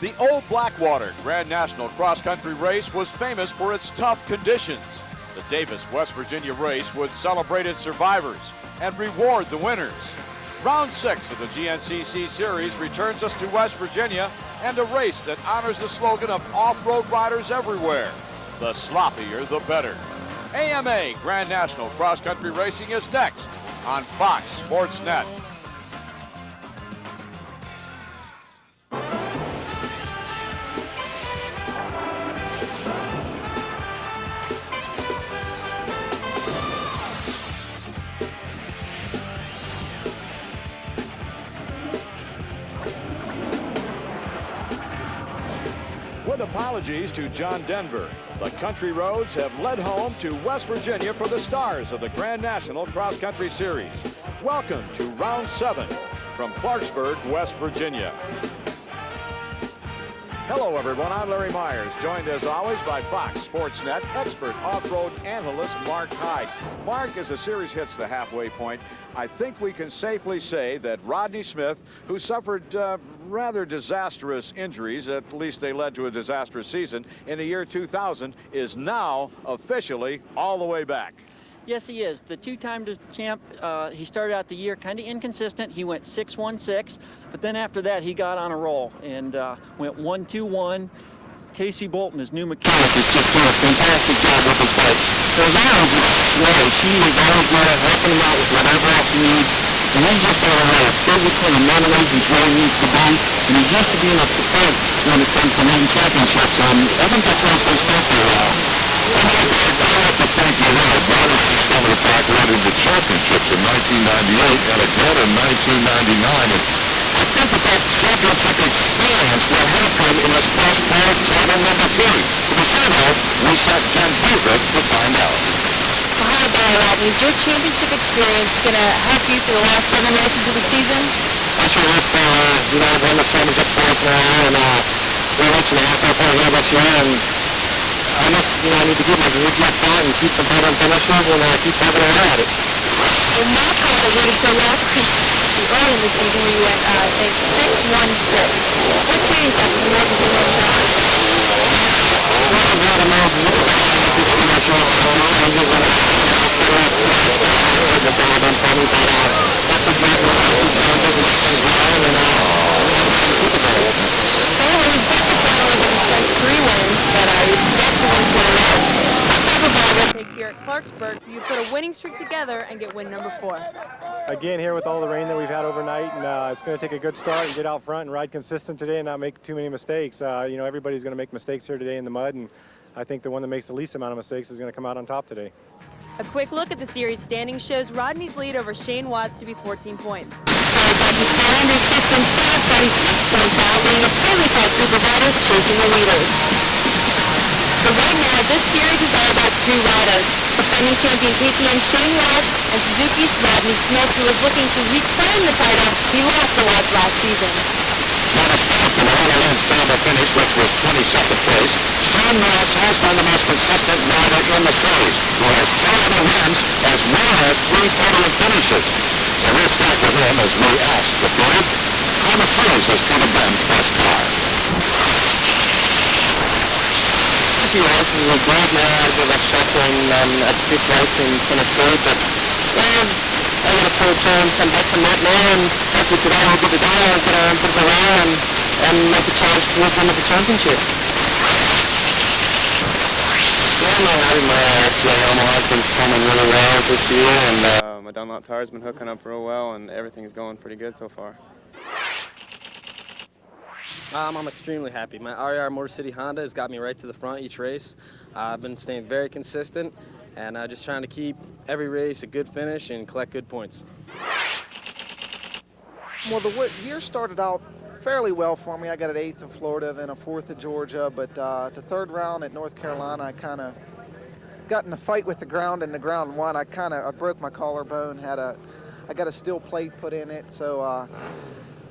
The old Blackwater Grand National Cross Country Race was famous for its tough conditions. The Davis, West Virginia race would celebrate its survivors and reward the winners. Round 6 of the GNCC series returns us to West Virginia and a race that honors the slogan of off-road riders everywhere. The sloppier, the better. AMA Grand National Cross Country Racing is next on Fox Sports Net. With apologies to John Denver, the country roads have led home to West Virginia for the stars of the Grand National Cross Country Series. Welcome to Round 7 from Clarksburg, West Virginia. Hello everyone, I'm Larry Myers, joined as always by Fox Sports Net expert off-road analyst Mark Hyde. Mark, as the series hits the halfway point, I think we can safely say that Rodney Smith, who suffered rather disastrous injuries, at least they led to a disastrous season in the year 2000, is now officially all the way back. Yes, he is. The two-time champ, he started out the year kind of inconsistent. He went 6-1-6, but then after that he got on a roll and went 1-2-1. Casey Bolton, his new mechanic, has just done a fantastic job with his bike. For Rod, it's great. He was out there helping out wherever else he needs. The legs up there are filled with clean. One of the reasons why he needs to run, and he's never been able to compete when it comes to winning championships. And everybody wants his help here now. To think that his brother Denver Pack winning the championships in 1998 had it good in 1999. I think that says how much experience will help him in his first board travel number 3. We should have. We sent Ken Hedrick to find out. So how about Rodney? Is your championship experience going to help you for the last 7 races of the season? I sure hope so. I've won the championship twice now, and eventually I'll feel pretty good this year. And I guess, I need to use my talent and keep some podium finishes and keep moving ahead. So Mark already showed off early this season when he went a 6-1-6. What changed that when you went to the winning track? Well, now that I'm in West Virginia, I can finish off early and move ahead. The podium finish, just exactly what I want. I don't think there's anything wrong, and I know when you got the power to expect 3 wins, but you're expecting one more win. What type of battle will it take here at Clarksburg for you to put a winning streak together and get win number 4? Again, here with all the rain that we've had overnight, and it's going to take a good start and get out front and ride consistent today and not make too many mistakes. Everybody's going to make mistakes here today in the mud, and I think the one that makes the least amount of mistakes is going to come out on top today. A quick look at the series standings shows Rodney's lead over Shane Watts to be 14 points. Judges Flanders sits in third place, 6 points out, leading Timmy Pet Cooper Brothers chasing the leaders. So right now, this series is all about 3 riders. Defending champion KTM Shane Watts and Suzuki's Rodney Smith, who is looking to reclaim the title he lost to Watts last season. And the start from the right-hand stand to finish, which was 22nd place. Shane Watts has been the most consistent rider in the series, who has 2 even wins as well as 3 podium finishes. The best bet for him, as we asked before, how the series has come to them thus far. Yes, we were glad to give a champion a treat race in Tennessee, but I want to come back from that now and hope that today will be the day of move along and make a challenge to win another championship. Yamaha's been performing really well this year, and my Dunlop tire's been hooking up real well, and everything's going pretty good so far. I'm extremely happy. My RER Motor City Honda has got me right to the front each race. I've been staying very consistent and just trying to keep every race a good finish and collect good points. Well, the year started out fairly well for me. I got an 8th in Florida, then a 4th at Georgia, but the 3rd round at North Carolina, I kind of got in a fight with the ground, and the ground won. I broke my collarbone, I got a steel plate put in it, so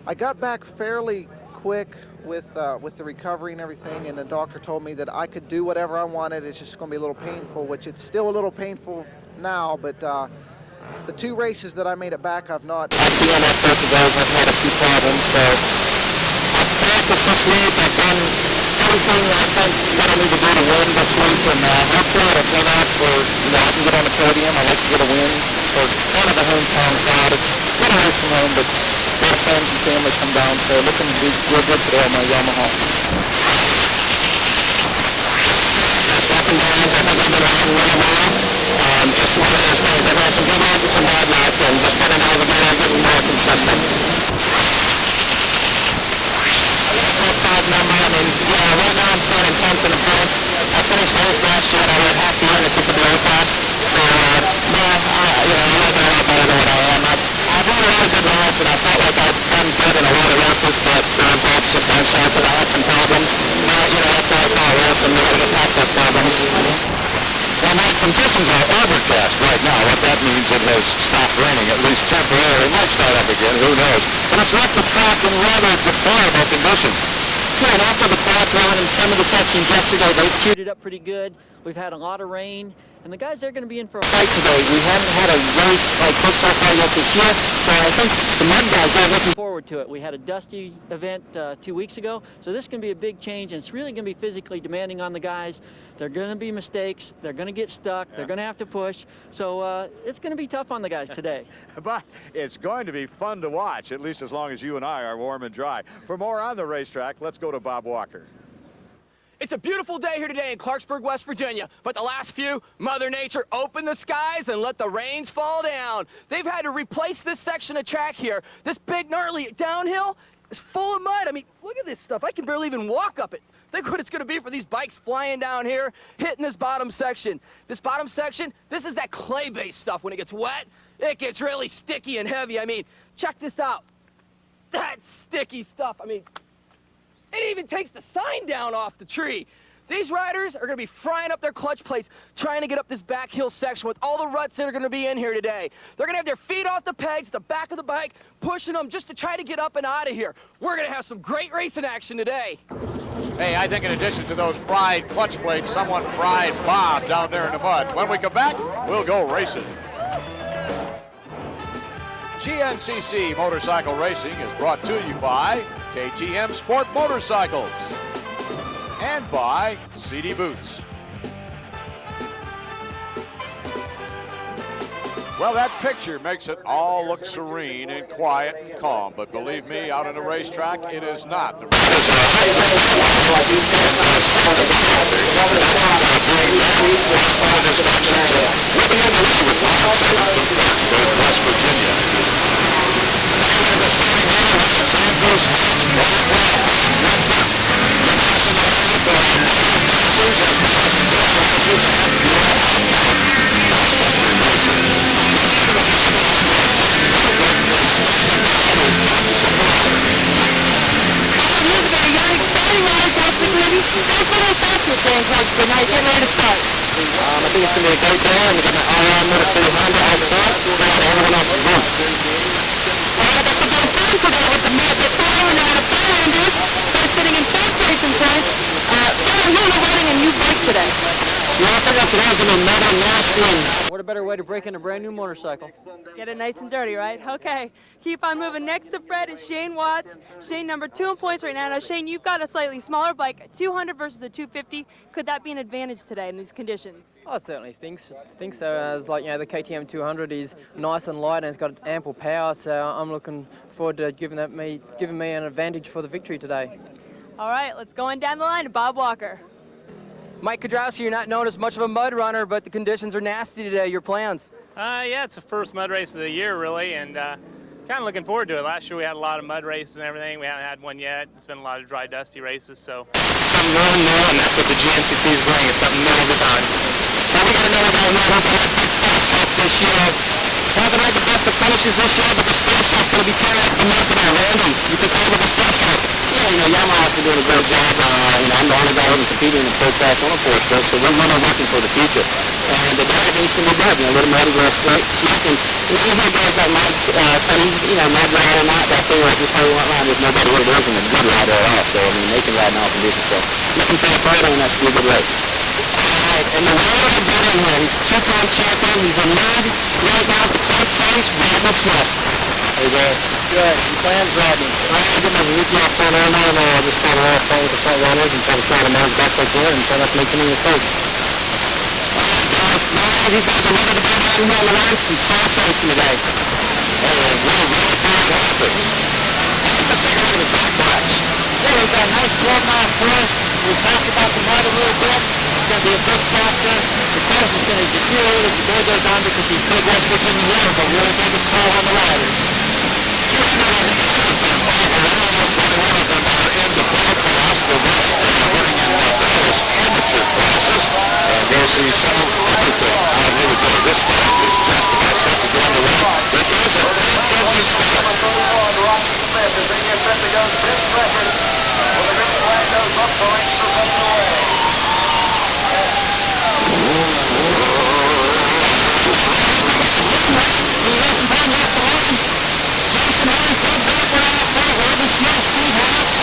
I got back fairly quick with the recovery and everything, and the doctor told me that I could do whatever I wanted. It's just going to be a little painful, which it's still a little painful now, but the 2 races that I made it back, I've not. I feel that both of those have had a few problems, so I practice this week. I've done everything that I think anybody could do to win this week, and I'm proud of me. Not for that and get on the podium. I like to get a win for kind of the hometown crowd. It's kind of nice from home, but a lot of friends and family come down, so looking to do real good today on my Yamaha. Second race, I think I've been riding really well. Just as fast days. I've had some good ones and some bad nights, and just trying now to get more consistent. Great time number, and yeah, right now I'm feeling confident today. I finished 8th last year, and I went half point at the cadet class. So now, I'm not going to let that go where I am. I've run a lot of good rides, and I felt like I've done good in a lot of races, but I've had some points after that, some problems. But that's why I call it racing. We got to get past those problems. Well, being consistent is an overdraft right now. What that means, it has stopped raining, at least temporarily. It might start up again, who knows? And it's left the track in rather deplorable condition. Yeah, they opened the quads run in some of the sections yesterday. They cured it up pretty good. We've had a lot of rain, and the guys, they're going to be in for a fight today. We haven't had a race like this so far yet this year, and I think the Mud guys, they're looking forward to it. We had a dusty event 2 weeks ago, so this can be a big change, and it's really going to be physically demanding on the guys. There are going to be mistakes. They're going to get stuck. Yeah. They're going to have to push. So it's going to be tough on the guys today. But it's going to be fun to watch, at least as long as you and I are warm and dry. For more on the racetrack, let's go to Bob Walker. It's a beautiful day here today in Clarksburg, West Virginia, but the last few, Mother Nature opened the skies and let the rains fall down. They've had to replace this section of track here. This big, gnarly downhill is full of mud. I mean, look at this stuff. I can barely even walk up it. Think what it's going to be for these bikes flying down here, hitting this bottom section. This bottom section, this is that clay-based stuff. When it gets wet, it gets really sticky and heavy. I mean, check this out. That sticky stuff. I mean, it even takes the sign down off the tree. These riders are going to be frying up their clutch plates trying to get up this back hill section with all the ruts that are going to be in here today. They're going to have their feet off the pegs, the back of the bike, pushing them just to try to get up and out of here. We're going to have some great racing action today. Hey, I think in addition to those fried clutch plates, someone fried Bob down there in the mud. When we come back, we'll go racing. GNCC Motorcycle Racing is brought to you by KTM Sport Motorcycles and by CD Boots. Well, that picture makes it all look serene and quiet and calm, but believe me, out on the racetrack, it is not. The Good night, get ready to start. I think it's going to be a great day. We got my RR Motor City Honda out front, and everyone else is good. Well, I think it's a good time today with the mud that followed Tyler and me, both sitting in first place in points. Tyler, who are you running in new brakes today? Well, I figured today's going to be muddy, nasty, and What a better way to break in a brand new motorcycle. Get it nice and dirty, right? Okay. Keep on moving. Next to Fred is Shane Watts. Shane, number 2 in points right now. Now, Shane, you've got a slightly smaller bike, a 200 versus a 250. Could that be an advantage today in these conditions? I certainly think so. As like the KTM 200 is nice and light and it's got ample power, so I'm looking forward to giving me an advantage for the victory today. All right, let's go on down the line to Bob Walker. Mike Kudrowski, you're not known as much of a mud runner, but the conditions are nasty today. Your plans? Yeah, it's the first mud race of the year, really, and kind of looking forward to it. Last year we had a lot of mud races and everything. We haven't had one yet. It's been a lot of dry, dusty races, so. something real new, and that's what the GNCC is bringing, something new every time. Well, we got to know about me. We've got a big fast track this year. Wasn't able to get the finishes this year, but this fast track's going to be tight. We need to be random. You can follow this fast track. Yeah, Yamaha's been doing a great job. I'm the only guy who can compete in the full track on course, so we're really looking for the future. The driving needs to be good, a little more smacking. None of these guys got mud thing, mud ride or not. That thing like we started one line, there's nobody really doing from the mud ride there at all. So, they can ride in all conditions. So, looking pretty early, and that should be a good race. All right, and the real veteran here, he's two-time champion. He's in mud, knows how to pack things, bad or sweat. Hey, Greg. good. Clarksburg. Ryan, give me a recap for me. I know this part of the front runners and try to pull them as best they can and try not to make too many mistakes. All right, guys. Well, we've got the weather today. How we doing tonight? Some sun's racing today. Very, very cool and active. All right, now here are the track tracks. Well, we've got a nice 12-mile course. We talked about the mud a little bit. It's going to be a big factor. The pace is going to deteriorate as the day goes on because these big West Virginia winds are really taking a toll on the riders. Here on the inbound track of I-141 as we round into the bypass, the west putting in left-handers amateur classes. And here's the center movement out of everybody. This guy got the outside of going to win. This guy's a big engine start. We got one race. We got some time left for you. Racing right from February 3rd, this man Steve Watts.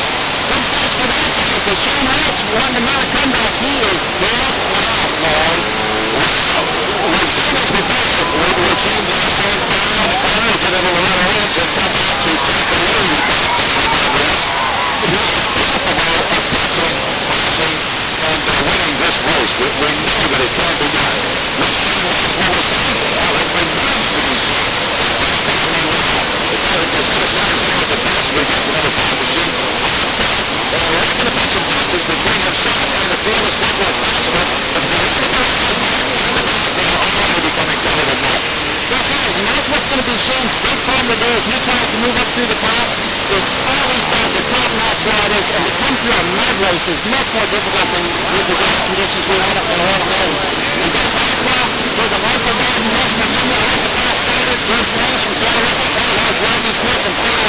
This is congratulations. Shane Watts won the no comeback. He is dead right, man. Wow. He's 65. Legal achievement for him down in the county. Been in a lot of rings and he's actually breaking news back in the Midwest. Not just the way of punching, passing, and winning this race. We're used to it. It can be done. But Shane Watts won again out of the New GNCC. That victory lap is just going to start here at the back. We've got plenty of time to see on track. And there is going to be some toughers between yourself and the famous Michael Crossman. But you got to stick around. You're going to learn a damn lot more becoming better than that. Don't worry, the next one's going to be Shane's big friend of his. He's trying to move up through the crowd. It's always about the tough lap riders and the winter mud races. Much more difficult than with the dry conditions we had up in Hail Valle. We've got back row with the marker guard in race number 2. Here's the left-handers, Jason Washington and Rodney Smith in third.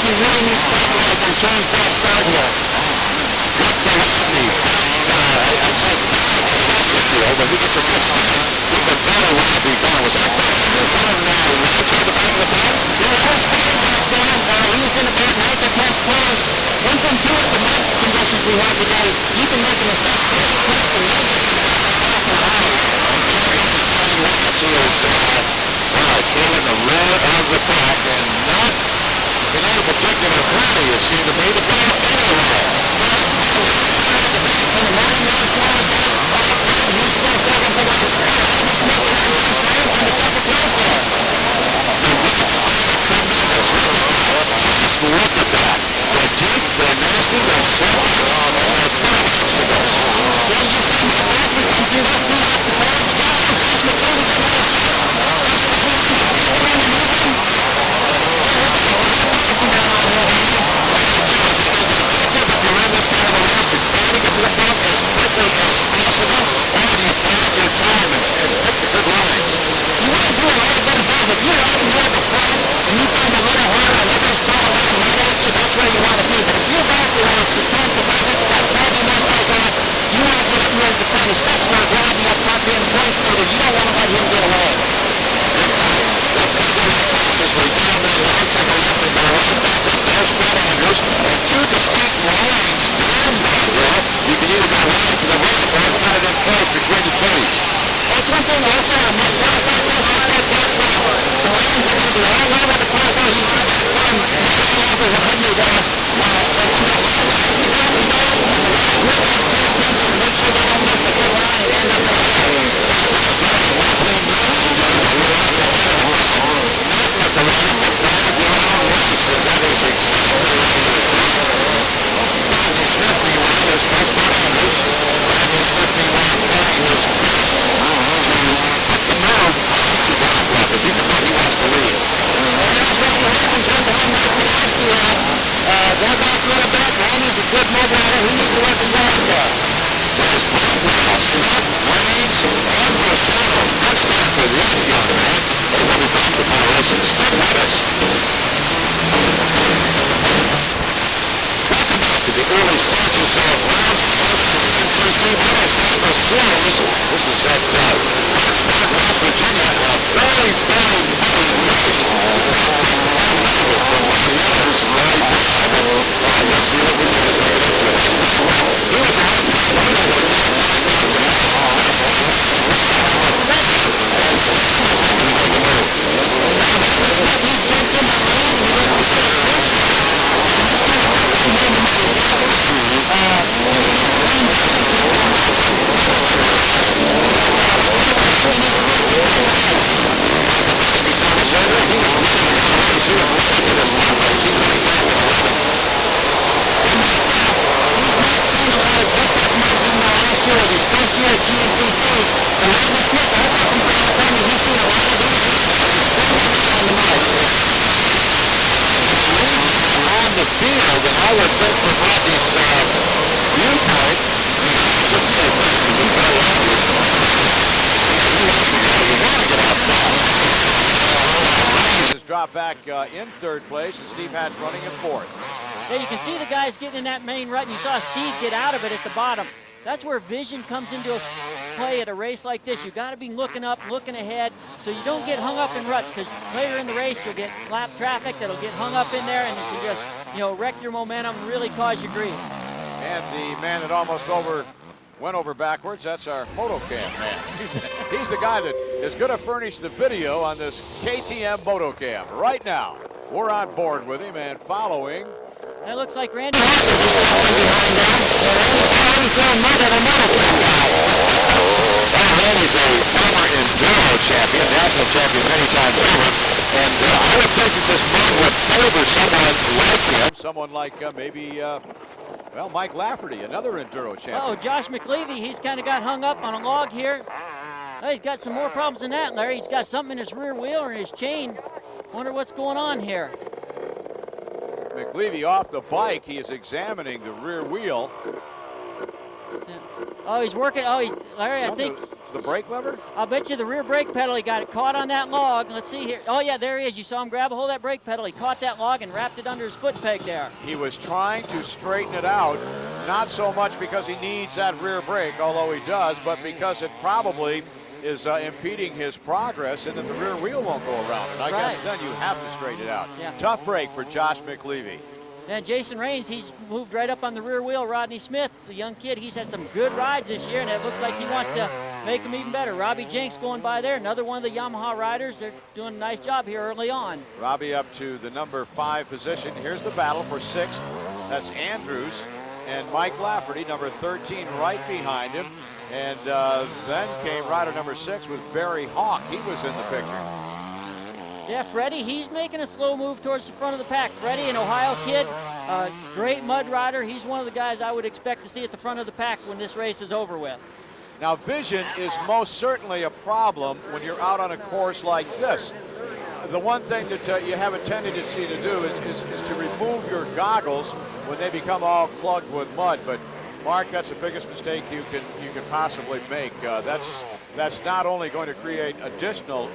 Rodney really needs track lights and Shane's fast start here. Up to Rodney. Rodney got a nice bad day yesterday, but he gets a good start. Even better Rodney coming with that right-hander coming wide and right toward the back of the pack. There's this man back there. He's going to be right up next to us. He can do it in the mud conditions we have. You can make a mistake here and you're out of the race. Back to Rodney. This guy Rodney Watts, he is feeling the roar of the track and not in any particular hurry. It seemed to be to get it anyway. Just all right there at the back for the long race going back. Right one, he's still plugging away. Rodney Smith back there trying to take a break here. The wet spots in Memphis, really bad. Just look at that. The deep, the nasty, the slick out on there. It's going to get ugly, guys. Here you come right there. Here comes your number 1 up the curve. Watch it, guys. He's going down the line. He's going down. He's trying to move in. Here comes Rodney Washington on here, guys. And he is going to get right there, but you're in the start of the race. Rodney can do it gently, quickly, and passively, and he's got your time. Good ride. You got to do a very good job. If you're out here in the crowd and you find it a little hard to hold that start line mud races, that's what you want to do. But if you're back away, like the guy that's got patchy mud right there, you want to push towards the finish. That start line be up front being point leader. You don't want that one go away. Good ride. Good bumpy lap obviously down that right to the left as they ride back up. There's Fred Andrews. Two distinct lines on that route. You can either go left in the mud or cut it up close between the two. That's one thing to look at on mud tracks like this. Look at that back row. The lines go to Hail Valle to Parker. You see back one and then right on behind you there. The front guys are going to start ride with that rear fender to make sure they don't miss a good ride. End of the ride. Back row coming. Left fender. We're on the turn right. Not with the right, but right around left. That is exactly right here. Rodney Smith behind us. Here's Fred Andrews. Rodney Smith behind Fred Andrews. Passing. Punching down. Rodney Smith. He wants the lead. Here comes Rodney Washington. He might be asked to pull back a little bit. Rodney's a good mud rider. He needs to let some go on here. There's Brett Ross. Lines in every saddle. This guy could really be on track over the top of the races. Stay with us. Welcome back to the early start. You see it turn on the GNCC weather. Cypress Springs. This is at Clarksburg, West Virginia. Very, very muddy race. And the wet weather, the weather is really bad. Boy, just look at that race. But hey, guess what? You're in the right place. We're going to go right back after this. Right back up the ramp. And stay with us. We're going to make a move. Now Memphis, that needs to improve. Ryan, you got drop back in third place, and Steve Hatch running in fourth. Yeah, you can see the guys getting in that main rut, and you saw Steve get out of it at the bottom. That's where vision comes into play at a race like this. You've got to be looking up, looking ahead, so you don't get hung up in ruts, because later in the race you'll get lap traffic that'll get hung up in there, and you can just, wreck your momentum and really cause you grief. And the man that almost went over backwards, that's our motocam man. He's the guy that is going to furnish the video on this KTM motocam. Right now, we're on board with him and following. That looks like Randy. Randy's a former Enduro champion, national champion many times over. And I would think that this mud would favor someone like him. Someone like maybe, Mike Lafferty, another Enduro champion. Oh, Josh McLeavy, he's kind of got hung up on a log here. Oh, he's got some more problems than that, Larry. He's got something in his rear wheel or in his chain. Wonder what's going on here. McLeavy off the bike. He is examining the rear wheel. Yeah. Oh, he's working. Oh, Larry, I think. The brake lever? I'll bet you the rear brake pedal, he got it caught on that log. Let's see here. Oh, yeah, there he is. You saw him grab a hold of that brake pedal. He caught that log and wrapped it under his foot peg there. He was trying to straighten it out, not so much because he needs that rear brake, although he does, but because it probably is impeding his progress, and then the rear wheel won't go around it. I guess then you have to straighten it out. Yeah. Tough break for Josh McLeavy. And Jason Raines, he's moved right up on the rear wheel. Rodney Smith, the young kid, he's had some good rides this year, and it looks like he wants to make them even better. Robbie Jenks going by there, another one of the Yamaha riders. They're doing a nice job here early on. Robbie up to the number 5 position. Here's the battle for 6th. That's Andrews and Mike Lafferty, number 13, right behind him. And then came rider number 6 was Barry Hawk. He was in the picture. Yeah, Freddie, he's making a slow move towards the front of the pack. Freddie, an Ohio kid, great mud rider. He's one of the guys I would expect to see at the front of the pack when this race is over with. Now, vision is most certainly a problem when you're out on a course like this. The one thing that you have a tendency to do is to remove your goggles when they become all plugged with mud. But Mark, that's the biggest mistake you can possibly make. That's not only going to create additional.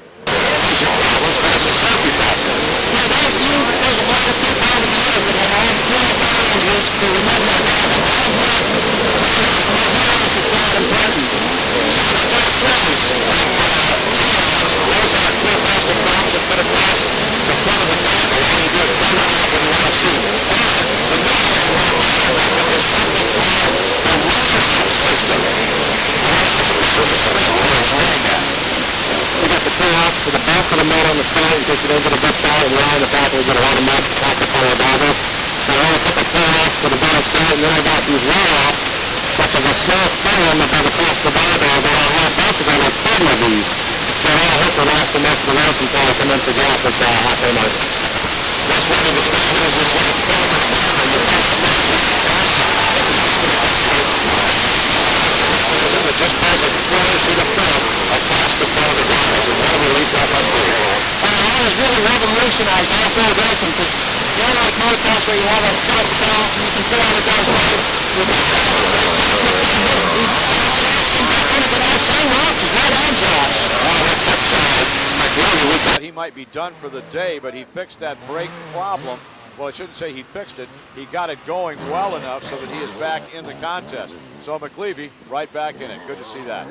He might be done for the day, but he fixed that brake problem. Well, I shouldn't say he fixed it. He got it going well enough so that he is back in the contest. So McLeavy right back in it. Good to see that.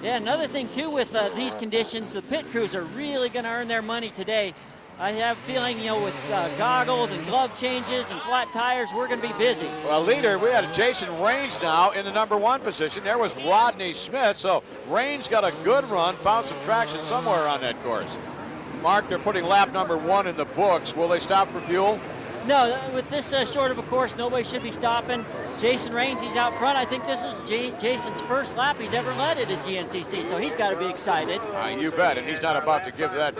Yeah, another thing too with these conditions, the pit crews are really going to earn their money today. I have a feeling, with goggles and glove changes and flat tires, we're going to be busy. Well, leader, we had Jason Raines now in the number 1 position. There was Rodney Smith, so Raines got a good run, found some traction somewhere on that course. Mark, they're putting lap number 1 in the books. Will they stop for fuel? No, with this short of a course, nobody should be stopping. Jason Raines, he's out front. I think this is Jason's first lap he's ever led at a GNCC, so he's got to be excited. You bet, and he's not about to give that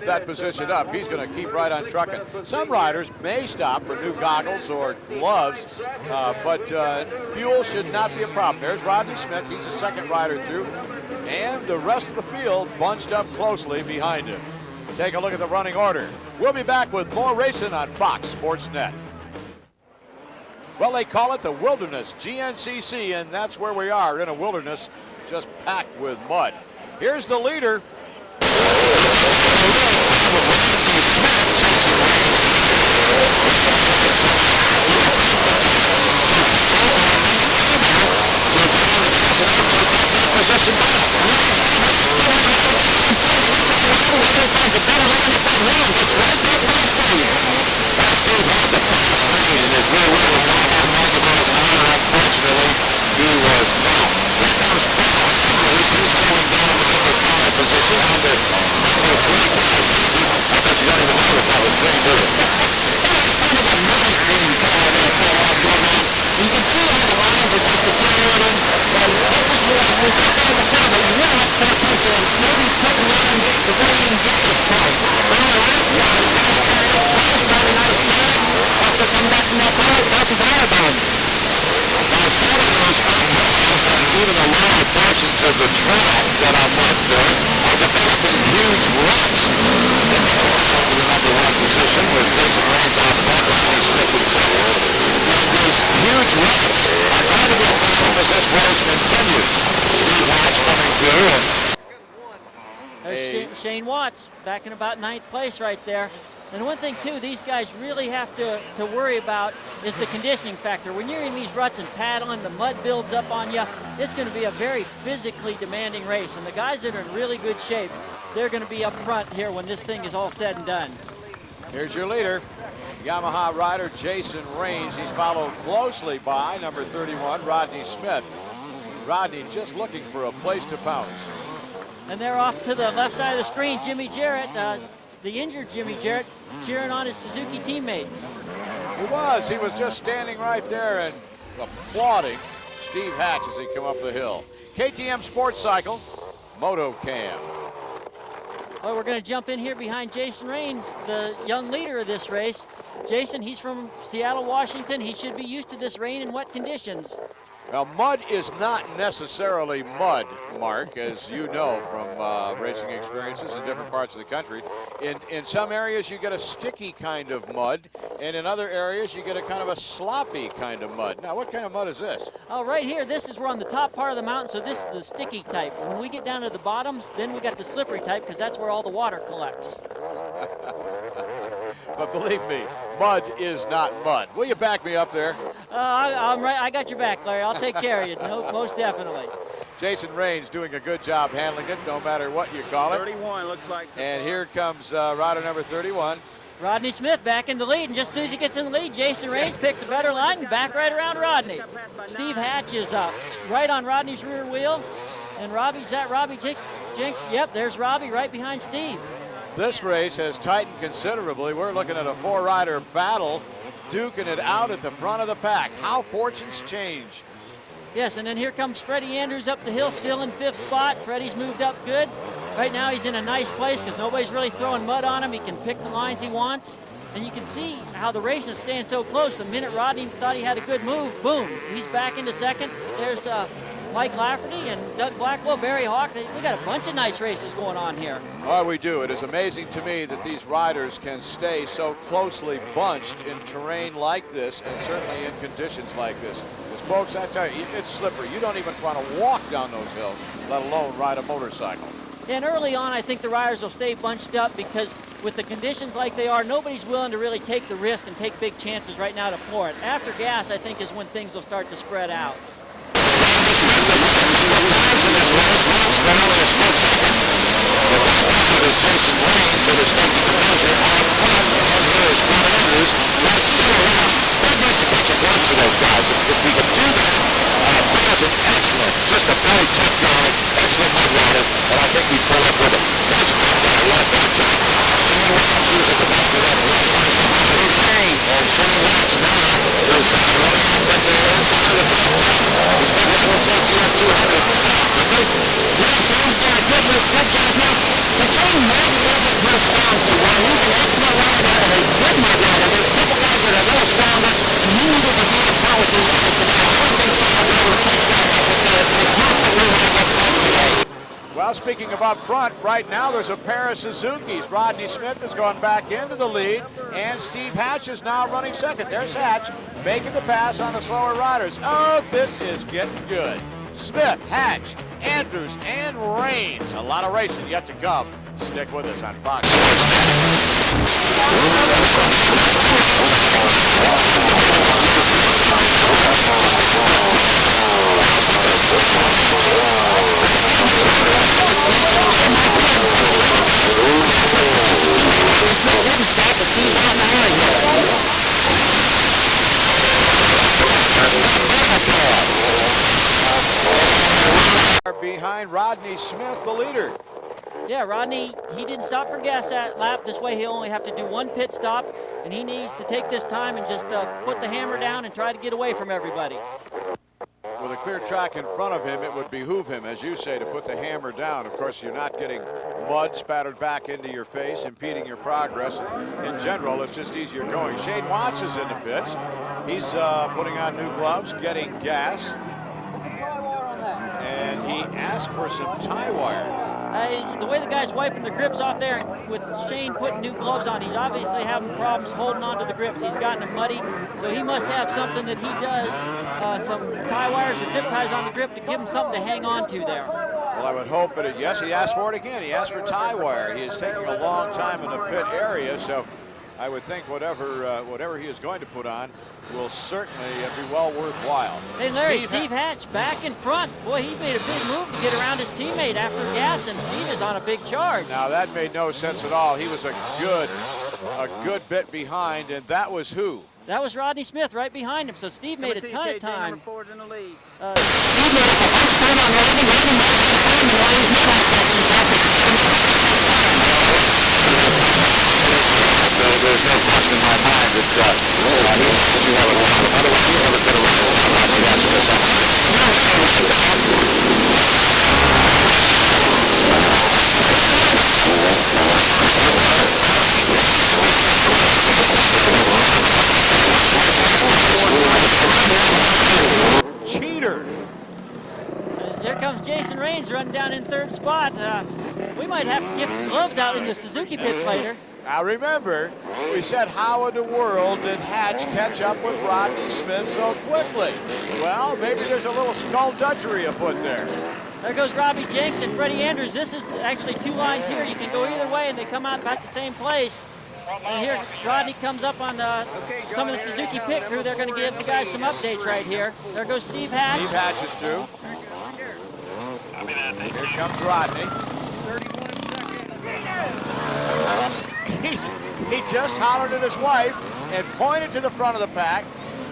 that position up. He's going to keep right on trucking. Some riders may stop for new goggles or gloves, but fuel should not be a problem. There's Rodney Smith. He's the second rider through, and the rest of the field bunched up closely behind him. Take a look at the running order. We'll be back with more racing on Fox Sports Net. Well, they call it the Wilderness GNCC, and that's where we are, in a wilderness just packed with mud. Here's the leader. There's Shane Watts back in about 9th place right there. And one thing, too, these guys really have to worry about is the conditioning factor. When you're in these ruts and paddling, the mud builds up on you, it's going to be a very physically demanding race. And the guys that are in really good shape, they're going to be up front here when this thing is all said and done. Here's your leader, Yamaha rider Jason Raines. He's followed closely by number 31, Rodney Smith. Rodney just looking for a place to pounce. And they're off to the left side of the screen. Jimmy Jarrett, the injured Jimmy Jarrett, cheering on his Suzuki teammates. He was just standing right there and applauding Steve Hatch as he come up the hill. KTM Sports Cycle, Moto Cam. Well, we're going to jump in here behind Jason Raines, the young leader of this race. Jason, he's from Seattle, Washington. He should be used to this rain and wet conditions. Now, mud is not necessarily mud, Mark, as you know from racing experiences in different parts of the country. In some areas, you get a sticky kind of mud, and in other areas, you get a kind of a sloppy kind of mud. Now, what kind of mud is this? Oh, right here, this is we're on the top part of the mountain, so this is the sticky type. When we get down to the bottoms, then we got the slippery type, because that's where all the water collects. But believe me, mud is not mud. Will you back me up there? I'm right. I got your back, Larry. I'll take care of you. No, most definitely. Jason Raines doing a good job handling it, no matter what you call it. 31 looks like. And here comes rider number 31. Rodney Smith back in the lead, and just as soon as he gets in the lead, Jason Raines picks a better line and back right around Rodney. Steve Hatch is right on Rodney's rear wheel, and Robbie Jenks. Yep, there's Robbie right behind Steve. This race has tightened considerably. We're looking at a four-rider battle, duking it out at the front of the pack. How fortunes change. Yes, and then here comes Freddie Andrews up the hill, still in 5th spot. Freddie's moved up good. Right now he's in a nice place because nobody's really throwing mud on him. He can pick the lines he wants. And you can see how the race is staying so close. The minute Rodney thought he had a good move, boom, he's back into 2nd. There's Mike Lafferty and Doug Blackwell, Barry Hawk. We got a bunch of nice races going on here. Oh, we do. It is amazing to me that these riders can stay so closely bunched in terrain like this and certainly in conditions like this. Because, folks, I tell you, it's slippery. You don't even want to walk down those hills, let alone ride a motorcycle. And early on, I think the riders will stay bunched up because with the conditions like they are, nobody's willing to really take the risk and take big chances right now to floor it. After gas, I think, is when things will start to spread out. Well, speaking of up front, right now there's a pair of Suzukis. Rodney Smith has gone back into the lead, and Steve Hatch is now running 2nd. There's Hatch making the pass on the slower riders. Oh, this is getting good. Smith, Hatch, Andrews, and Raines. A lot of racing yet to come. Stick with us on Fox. Behind Rodney Smith, the leader. Yeah, Rodney, he didn't stop for gas that lap. This way he'll only have to do one pit stop, and he needs to take this time and just put the hammer down and try to get away from everybody. With a clear track in front of him, it would behoove him, as you say, to put the hammer down. Of course, you're not getting mud spattered back into your face, impeding your progress. In general, it's just easier going. Shane Watts is in the pits. He's putting on new gloves, getting gas. And he asked for some tie wire. The way the guy's wiping the grips off there, and with Shane putting new gloves on, he's obviously having problems holding on to the grips. He's gotten them muddy, so he must have something that he does, some tie wires or zip ties on the grip to give him something to hang on to there. Well, I would hope that yes, he asked for it again. He asked for tie wire. He is taking a long time in the pit area, so I would think whatever he is going to put on will certainly be well worthwhile. Hey Larry, Steve Hatch back in front. Boy, he made a big move to get around his teammate after gas, and Steve is on a big charge. Now that made no sense at all. He was a good bit behind, and that was who? That was Rodney Smith right behind him, so Steve made a ton of time. Number 4's in the lead. Cheater. Here comes Jason Raines running down in third spot. We might have to get gloves out in the Suzuki pits later. Now remember, we said how in the world did Hatch catch up with Rodney Smith so quickly? Well, maybe there's a little skullduggery afoot there. There goes Robbie Jenks and Freddie Andrews. This is actually two lines here. You can go either way, and they come out about the same place. And here Rodney comes up on some of the Suzuki pit crew. They're going to give the guys some updates right here. There goes Steve Hatch. Steve Hatch is through. Here comes Rodney. 31 seconds. He just hollered at his wife and pointed to the front of the pack.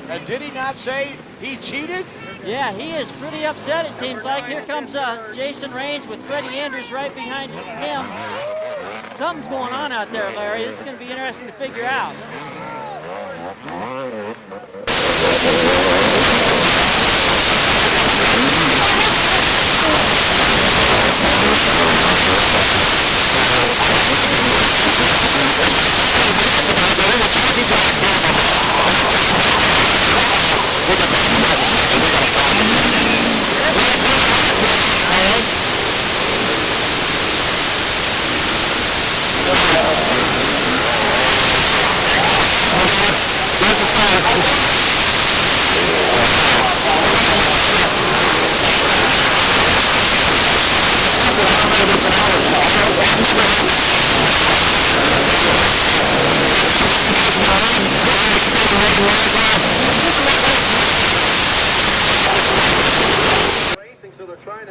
And did he not say he cheated? Yeah, he is pretty upset, it seems like. Here comes Jason Raines with Freddie Andrews right behind him. Something's going on out there, Larry. This is going to be interesting to figure out.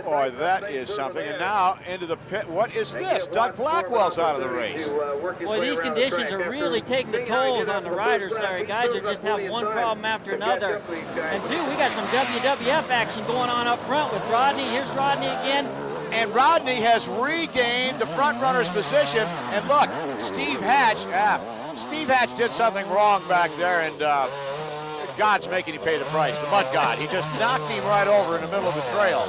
Boy, that is something. And now into the pit. What is this? Doug Blackwell's out of the race. Boy, these conditions are really taking the tolls on the riders, Larry. Guys are just having one problem after another. And two, we got some WWF action going on up front with Rodney. Here's Rodney again. And Rodney has regained the front runner's position. And look, Steve Hatch did something wrong back there, and God's making him pay the price, the mud god. He just knocked him right over in the middle of the trail.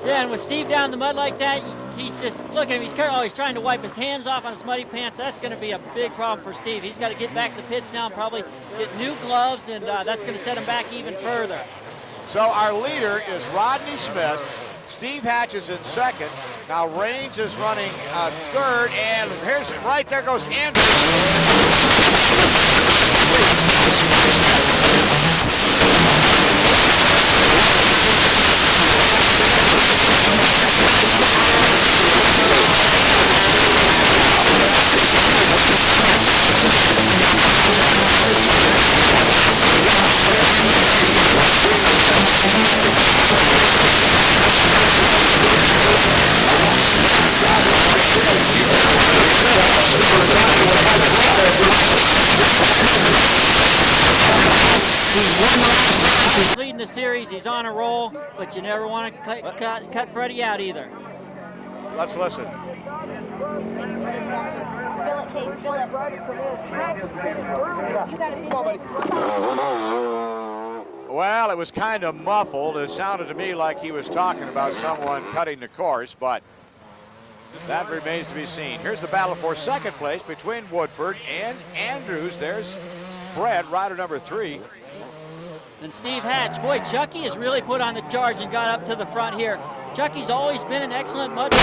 Yeah, and with Steve down in the mud like that, he's just, look at him, he's trying to wipe his hands off on his muddy pants. That's going to be a big problem for Steve. He's got to get back to the pits now and probably get new gloves, and that's going to set him back even further. So our leader is Rodney Smith. Steve Hatch is in second. Now Raines is running third, and here's right there goes Andrew. Leading the series, he's on a roll, but you never want to cut Freddie out either. Let's listen. Well, it was kind of muffled. It sounded to me like he was talking about someone cutting the course, but that remains to be seen. Here's the battle for second place between Woodford and Andrews. There's Fred, rider number 3. And Steve Hatch. Boy, Chucky has really put on the charge and got up to the front here. Chucky's always been an excellent mud.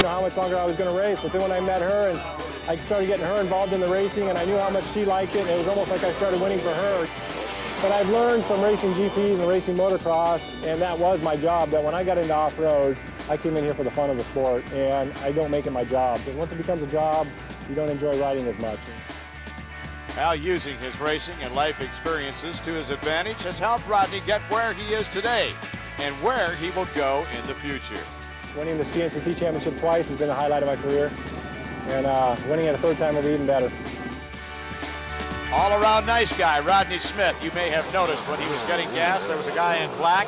How much longer I was going to race, but then when I met her and I started getting her involved in the racing, and I knew how much she liked it, and it was almost like I started winning for her. But I've learned from racing GPs and racing motocross, and that was my job, that when I got into off-road, I came in here for the fun of the sport, and I don't make it my job. But once it becomes a job, you don't enjoy riding as much. Al using his racing and life experiences to his advantage has helped Rodney get where he is today and where he will go in the future. Winning this GNCC championship twice has been the highlight of my career, and winning it a third time will be even better. All-around nice guy, Rodney Smith. You may have noticed when he was getting gas, there was a guy in black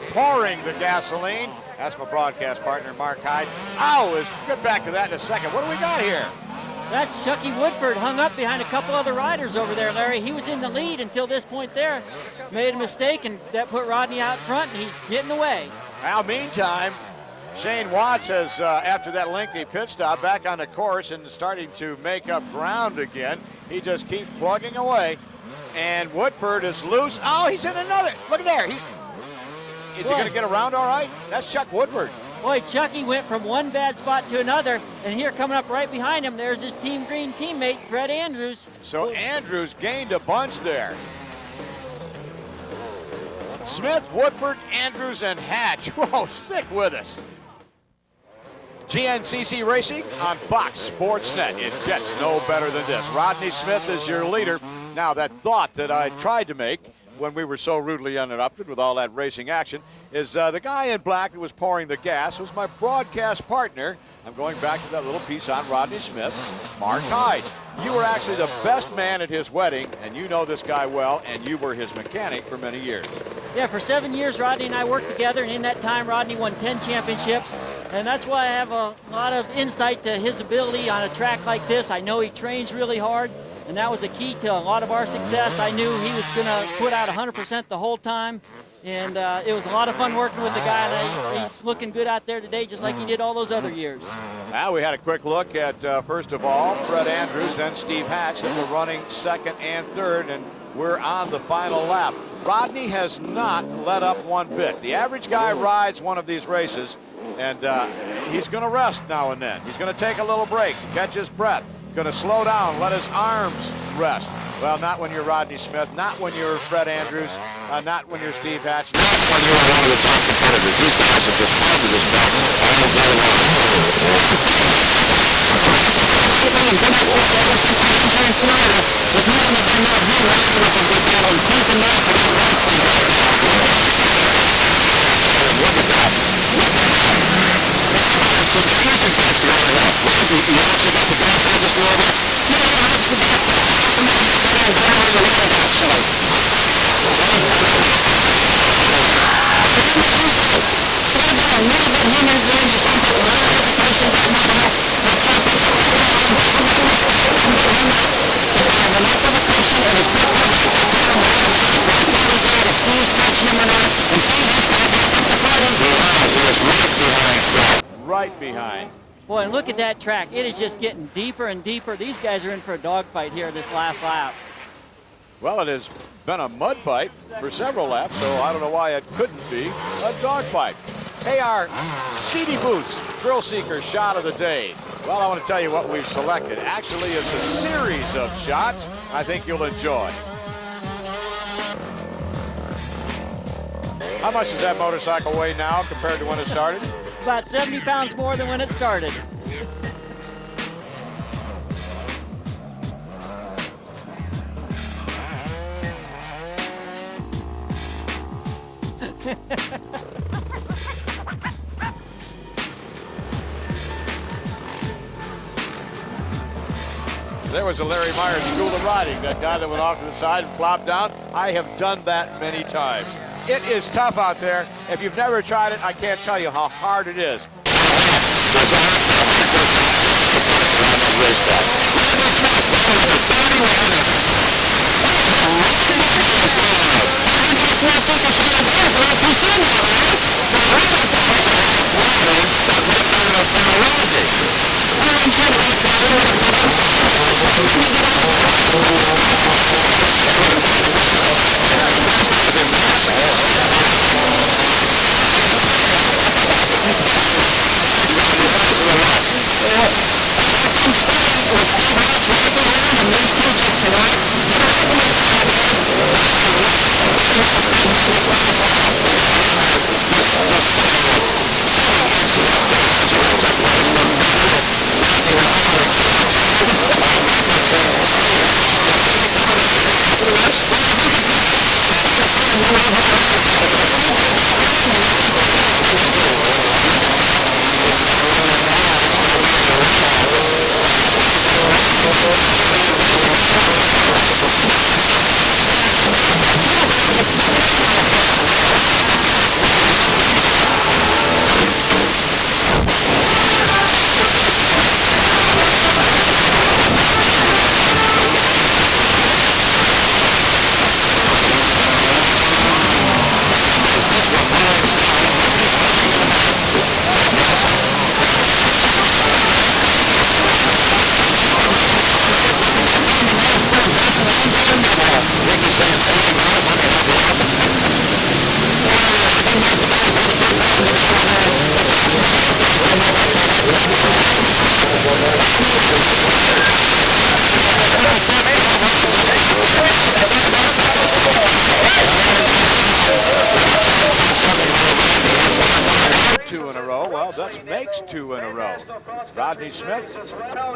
pouring the gasoline. That's my broadcast partner, Mark Hyde. We'll get back to that in a second. What do we got here? That's Chucky Woodford, hung up behind a couple other riders over there, Larry. He was in the lead until this point there. Made a mistake, and that put Rodney out front, and he's getting away. Now, meantime, Shane Watts has, after that lengthy pit stop, back on the course and starting to make up ground again. He just keeps plugging away, and Woodford is loose. He's in another. Look at there. Is he going to get around all right? That's Chuck Woodford. Boy, Chucky went from one bad spot to another, and here coming up right behind him, there's his Team Green teammate, Fred Andrews. So Andrews gained a bunch there. Smith, Woodford, Andrews, and Hatch. Whoa, stick with us. GNCC Racing on Fox Sports Net. It gets no better than this. Rodney Smith is your leader. Now, that thought that I tried to make when we were so rudely uninterrupted with all that racing action is the guy in black that was pouring the gas was my broadcast partner. I'm going back to that little piece on Rodney Smith, Mark Hyde. You were actually the best man at his wedding, and you know this guy well, and you were his mechanic for many years. Yeah, for 7 years, Rodney and I worked together, and in that time, Rodney won 10 championships, and that's why I have a lot of insight to his ability on a track like this. I know he trains really hard, and that was the key to a lot of our success. I knew he was going to put out 100% the whole time, and it was a lot of fun working with the guy, and he's looking good out there today, just like he did all those other years. Now we had a quick look at, first of all, Fred Andrews, then Steve Hatch, that were running second and third, and we're on the final lap. Rodney has not let up one bit. The average guy rides one of these races, and he's going to rest now and then. He's going to take a little break, catch his breath, going to slow down, let his arms rest. Well, not when you're Rodney Smith, not when you're Fred Andrews, not when you're Steve Hatch. When you are one of the top competitors, these guys are just under the stuff all day long. Keeping in good situations here in Florida, but really you do know who race going to be going deep and left and then right till you get there. Look at that. Look at that. That's running some serious adventure over there. You actually got to pace there just a little bit. Then he makes the gap back to second and he's going to go down into the other backside. Great finish. Steve did a little bit he knew going to do, but a lot of education got him back. The championship right now comes down to two races, and he has enough education and he's put one super down behind right where he did at Steve's match number 1, and Steve has got to catch up to Fred. He does. He is right behind Fred. Right behind. Boy, and look at that track. It is just getting deeper and deeper. These guys are in for a dogfight here this last lap. Well, it has been a mud fight for several laps, so I don't know why it couldn't be a dogfight. Hey, our CD Boots Thrill Seeker shot of the day. Well, I want to tell you what we've selected. Actually, it's a series of shots I think you'll enjoy. How much does that motorcycle weigh now compared to when it started? About 70 pounds more than when it started. There was a Larry Myers School of Riding, that guy that went off to the side and flopped down. I have done that many times. It is tough out there. If you've never tried it, I can't tell you how hard it is. There's a lot of hard work on this racetrack. Look at this track. It is a very long, massive going. And we got 3 seconds to go. There's GNCC now, man. They're really going fast. Well, then, in reality, I ain't trying to make that really big up to you guys, but when you get out there and you watch a lot of these races run back to back, that drive in Mexico, Rodney Smith doing that. It's been spirited with Steve Hatch working hard and many coaches tonight. And I think we've got a good race in these last lap. This city of Mexico is a real good place to compete. Rodney will now head back up to Steve to see if they're going to go after this. And then we've got three big sections that I think we've got to get to. It's not really a drive, it's going to be a race. Steve Hatch now moving Take the same 75 on it, yeah. And I think that's very good for Fred to be able to catch his breath and then up that track. Rodney is a superstar. He's got this race under control. That's certainly really glad to hear that. 2 in a row. Well, that makes 2 in a row. Rodney Smith,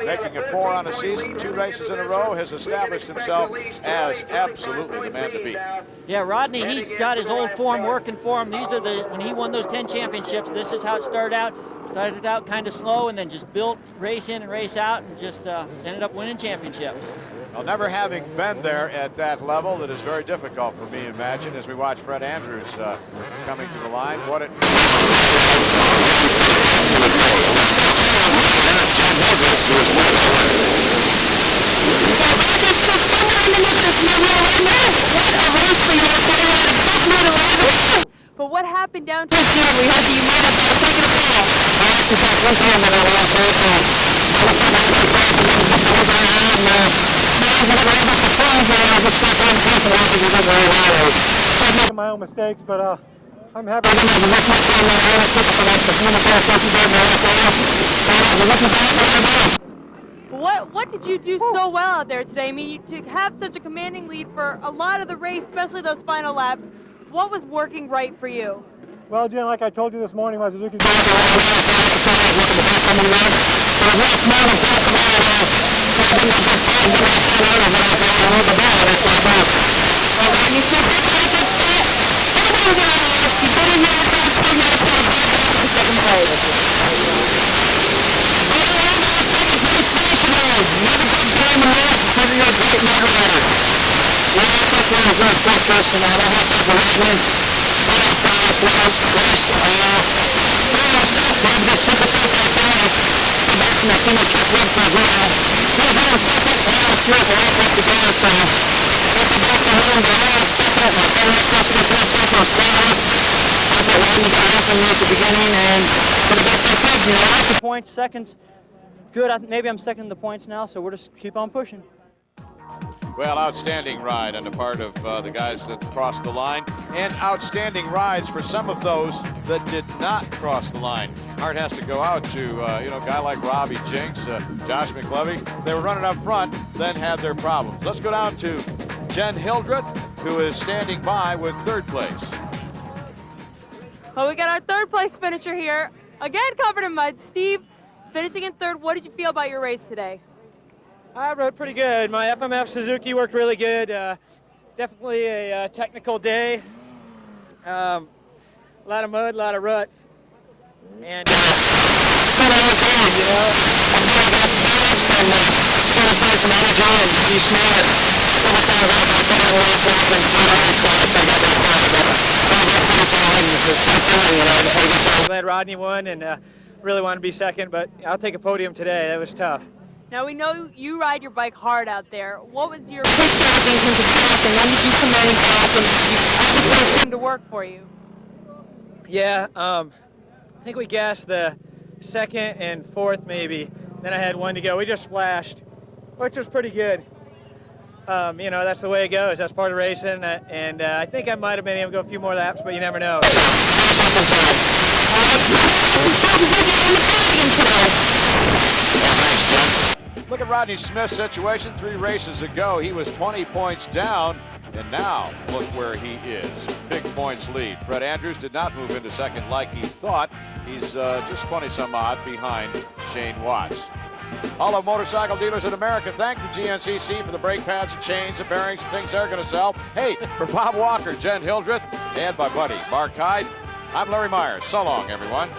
making it 4 on the season, 2 races in a row, has established himself as absolutely the man to beat. Yeah, Rodney, he's got his old form working for him. These are when he won those 10 championships, this is how it started out. Started out kind of slow and then just built race in and race out and just ended up winning championships. Well, never having been there at that level, it is very difficult for me to imagine as we watch Fred Andrews coming to the line. What it John Edwards, who was with But what happened down towards the end? We had you made a second call. Yeah, just that one time when I went out there, so I was putting out my brakes and then just went right out and yeah, just right up the front, just kept on pushing like it was in the lottery. I'm making my own mistakes, but I'm happy. This is I don't think so much the uniform person gave me all time. So yeah, but this is back where I belong. What did you do so well out there today? I mean, to have such a commanding lead for a lot of the race, especially those final laps, what was working right for you? Well, Jen, like I told you this morning, my Suzuki's Looking to pick up a new lap. So the last mile was back to my, well, then that big fight, then that 10 hours lap, well, I went to go, and that's what I got. But you took that second spot. Come on now, you put in that third spot, now it's going back up to second place. Well, we all had a second place finish today. Not a bad time to win it, but you're a great mud rider. Yeah, I think we were good for us tonight. I had fun racing. We had practice runs, rest, pretty much tough, but just like I felt like today, the guys in the finish looked good for us. We put a second and a half through the wrap up to go, so went to back to home, got home second, and finished up in a good second spot. But Rodney got up on me at the beginning, and did the best I could, you know. Points, seconds, good. Maybe I'm second in the points now, so we'll just keep on pushing. Well, outstanding ride on the part of the guys that crossed the line, and outstanding rides for some of those that did not cross the line. Heart has to go out to a guy like Robbie Jinks, Josh McLevy. They were running up front, then had their problems. Let's go down to Jen Hildreth, who is standing by with third place. Well, we got our third place finisher here, again covered in mud. Steve, finishing in third, what did you feel about your race today? I rode pretty good. My FMF Suzuki worked really good. Definitely a technical day. A lot of mud, a lot of rut. And Good all time, you know. I'm good about the guys, and third person to have you and be smart. When I found out that the race happened, we already crossed. I got that far, but I got pretty far and was good there, you know, just making sure. glad Rodney won, and really wanted to be second, but I'll take a podium today. That was tough. Now we know you ride your bike hard out there. What was your Quick stopping because of track, and then you come in and pass, and you thing to work for you? Yeah, I think we gassed the second and fourth maybe. Then I had one to go. We just splashed, which was pretty good. You know, that's the way it goes. That's part of racing, and I think I might have been able to go a few more laps, but you never know. seconds out. Felt good to have a podium today. Look at Rodney Smith's situation 3 races ago. He was 20 points down, and now look where he is. Big points lead. Fred Andrews did not move into second like he thought. He's just 20-some odd behind Shane Watts. All of motorcycle dealers in America thank the GNCC for the brake pads and chains and bearings and things they're going to sell. Hey, for Bob Walker, Jen Hildreth, and my buddy Mark Hyde, I'm Larry Myers. So long, everyone.